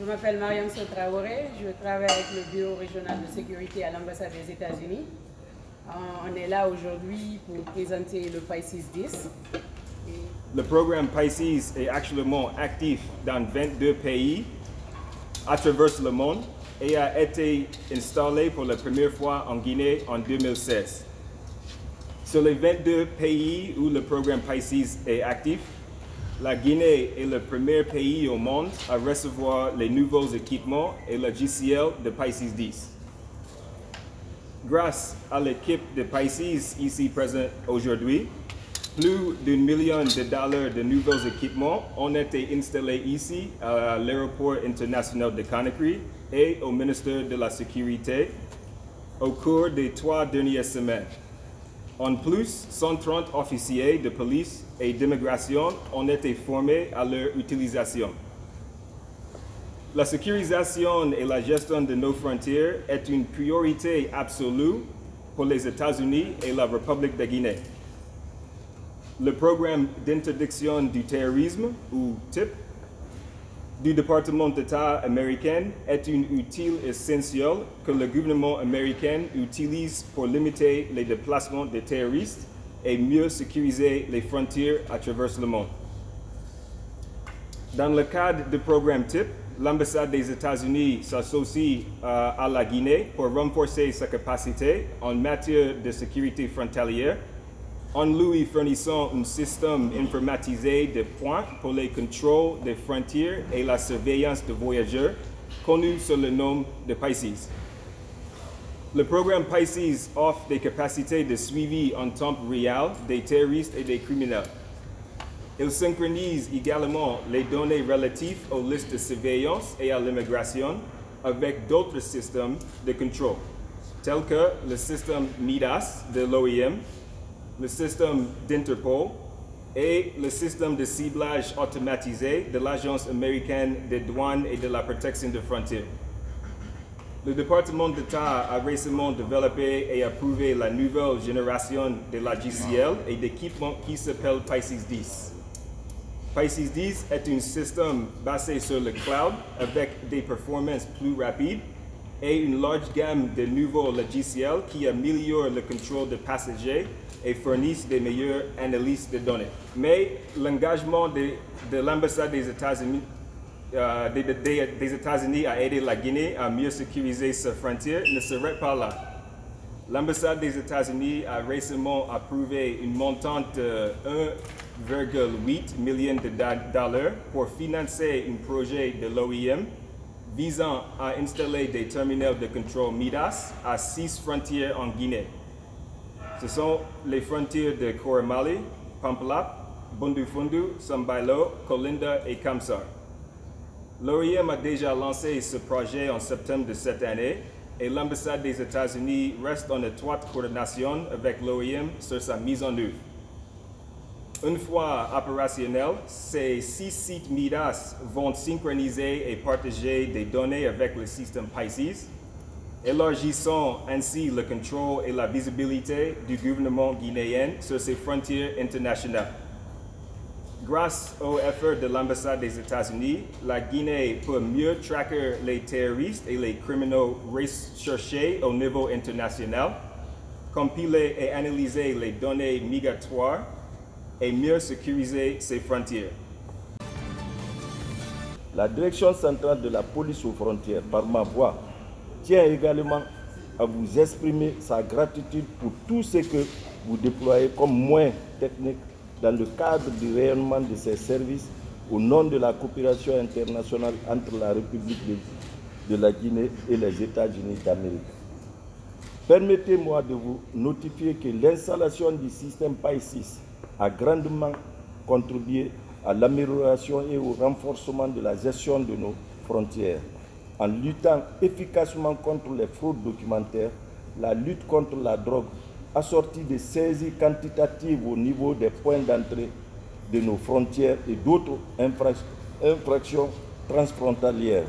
Je m'appelle Mariam Sotraoré, je travaille avec le Bureau régional de sécurité à l'ambassade des États-Unis. On est là aujourd'hui pour présenter le PICES 10. Le programme PICES est actuellement actif dans 22 pays à travers le monde et a été installé pour la première fois en Guinée en 2016. Sur les 22 pays où le programme PICES est actif, la Guinée est le premier pays au monde à recevoir les nouveaux équipements et le logiciel de PICES 10. Grâce à l'équipe de PICES ici présente aujourd'hui, plus d'1 million de dollars de nouveaux équipements ont été installés ici à l'aéroport international de Conakry et au ministère de la Sécurité au cours des 3 dernières semaines. En plus, 130 officiers de police et d'immigration ont été formés à leur utilisation. La sécurisation et la gestion de nos frontières est une priorité absolue pour les États-Unis et la République de Guinée. Le programme d'interdiction du terrorisme, ou TIP, du département d'État américain est un outil essentiel que le gouvernement américain utilise pour limiter les déplacements des terroristes et mieux sécuriser les frontières à travers le monde. Dans le cadre du programme TIP, l'ambassade des États-Unis s'associe à la Guinée pour renforcer sa capacité en matière de sécurité frontalière en lui fournissant un système informatisé de points pour les contrôles des frontières et la surveillance de voyageurs, connu sous le nom de PICES. Le programme PICES offre des capacités de suivi en temps réel des terroristes et des criminels. Il synchronise également les données relatives aux listes de surveillance et à l'immigration avec d'autres systèmes de contrôle, tels que le système MIDAS de l'OIM, le système d'Interpol et le système de ciblage automatisé de l'Agence américaine des douanes et de la protection des frontières. Le département d'État a récemment développé et approuvé la nouvelle génération de logiciels et d'équipements qui s'appelle PICES 10. PICES 10 est un système basé sur le cloud avec des performances plus rapides et une large gamme de nouveaux logiciels qui améliorent le contrôle des passagers et fournissent des meilleures analyses de données. Mais l'engagement de l'ambassade des États-Unis à aider la Guinée à mieux sécuriser ses frontières ne serait pas là. L'ambassade des États-Unis a récemment approuvé une montant de 1,8 million de dollars pour financer un projet de l'OIM visant à installer des terminaux de contrôle MIDAS à 6 frontières en Guinée. Ce sont les frontières de Coromali, Pampalap, Bundufundu, Sambailo, Kolinda et Kamsar. L'OIM a déjà lancé ce projet en septembre de cette année et l'ambassade des États-Unis reste en étroite coordination avec l'OIM sur sa mise en œuvre. Une fois opérationnels, ces 6 sites MIDAS vont synchroniser et partager des données avec le système PICES, élargissant ainsi le contrôle et la visibilité du gouvernement guinéen sur ses frontières internationales. Grâce aux efforts de l'ambassade des États-Unis, la Guinée peut mieux traquer les terroristes et les criminels recherchés au niveau international, compiler et analyser les données migratoires et mieux sécuriser ses frontières. La direction centrale de la police aux frontières, par ma voix, tient également à vous exprimer sa gratitude pour tout ce que vous déployez comme moyens techniques dans le cadre du rayonnement de ces services au nom de la coopération internationale entre la République de la Guinée et les États-Unis d'Amérique. Permettez-moi de vous notifier que l'installation du système PICES a grandement contribué à l'amélioration et au renforcement de la gestion de nos frontières, en luttant efficacement contre les fraudes documentaires, la lutte contre la drogue, assortie de saisies quantitatives au niveau des points d'entrée de nos frontières et d'autres infractions transfrontalières.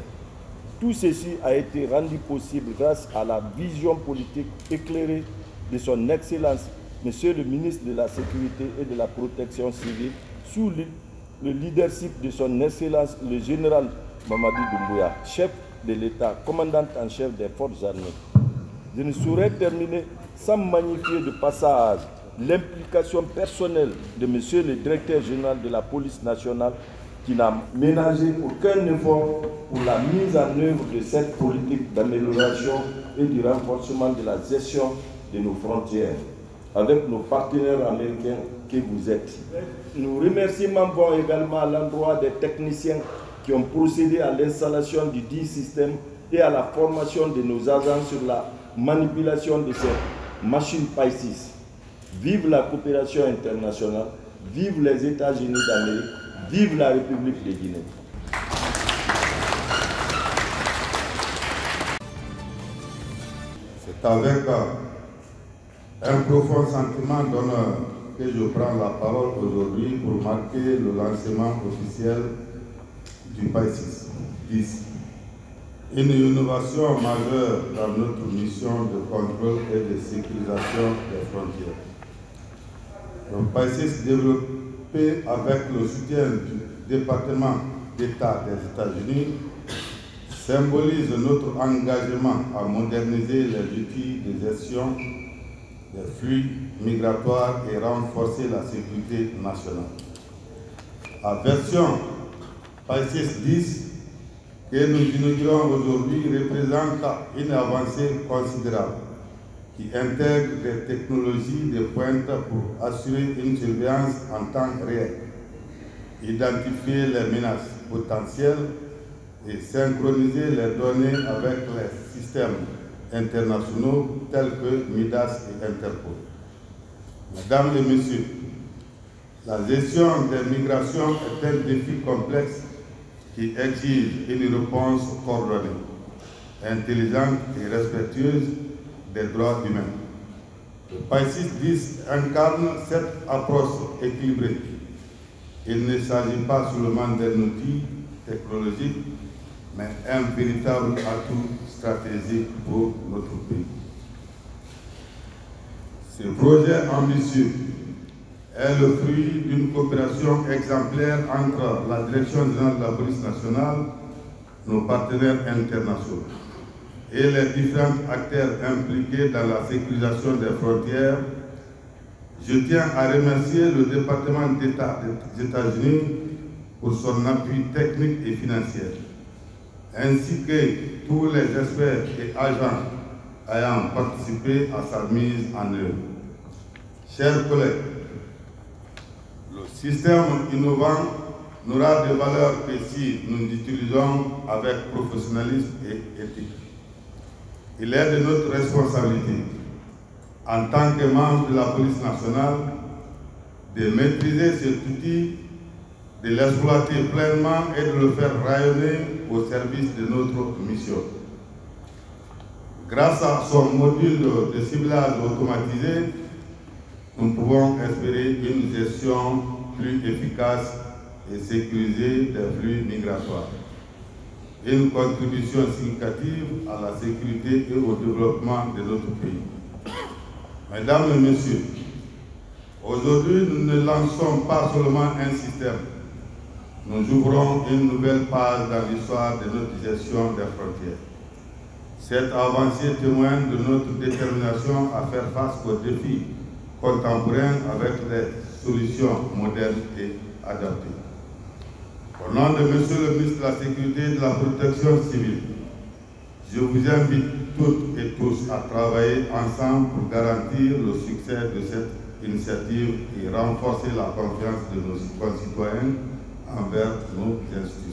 Tout ceci a été rendu possible grâce à la vision politique éclairée de son Excellence, Monsieur le ministre de la Sécurité et de la Protection civile, sous le leadership de son Excellence le général Mamadi Doumbouya, chef de l'État, commandant en chef des forces armées. Je ne saurais terminer sans magnifier de passage l'implication personnelle de Monsieur le directeur général de la police nationale qui n'a ménagé aucun effort pour la mise en œuvre de cette politique d'amélioration et du renforcement de la gestion de nos frontières avec nos partenaires américains que vous êtes. Nos remerciements vont également à l'endroit des techniciens qui ont procédé à l'installation du dit système et à la formation de nos agents sur la manipulation de ces machines PAI-6. Vive la coopération internationale, vive les États-Unis d'Amérique, vive la République de Guinée. C'est avec un profond sentiment d'honneur que je prends la parole aujourd'hui pour marquer le lancement officiel du PAI-6, une innovation majeure dans notre mission de contrôle et de sécurisation des frontières. Le PAI-6 développé avec le soutien du département d'État des États-Unis symbolise notre engagement à moderniser les outils de gestion des flux migratoires et renforcer la sécurité nationale. La version PAI-6-10 que nous inaugurons aujourd'hui représente une avancée considérable qui intègre des technologies de pointe pour assurer une surveillance en temps réel, identifier les menaces potentielles et synchroniser les données avec les systèmes internationaux tels que MIDAS et Interpol. Mesdames et messieurs, la gestion des migrations est un défi complexe qui exige une réponse coordonnée, intelligente et respectueuse des droits humains. Le PAI-6-10 incarne cette approche équilibrée. Il ne s'agit pas seulement d'un outil technologique, mais un véritable atout stratégique pour notre pays. Ce projet ambitieux est le fruit d'une coopération exemplaire entre la Direction générale de la police nationale, nos partenaires internationaux et les différents acteurs impliqués dans la sécurisation des frontières. Je tiens à remercier le département d'État des États-Unis pour son appui technique et financier, ainsi que tous les experts et agents ayant participé à sa mise en œuvre. Chers collègues, le système innovant n'aura de valeur que si nous l'utilisons avec professionnalisme et éthique. Il est de notre responsabilité, en tant que membre de la police nationale, de maîtriser cet outil, de l'exploiter pleinement et de le faire rayonner au service de notre mission. Grâce à son module de ciblage automatisé, nous pouvons espérer une gestion plus efficace et sécurisée des flux migratoires. Une contribution significative à la sécurité et au développement de notre pays. Mesdames et messieurs, aujourd'hui nous ne lançons pas seulement un système, nous ouvrons une nouvelle page dans l'histoire de notre gestion des frontières. Cette avancée témoigne de notre détermination à faire face aux défis contemporains avec des solutions modernes et adaptées. Au nom de Monsieur le ministre de la Sécurité et de la Protection civile, je vous invite toutes et tous à travailler ensemble pour garantir le succès de cette initiative et renforcer la confiance de nos concitoyens envers nos institutions.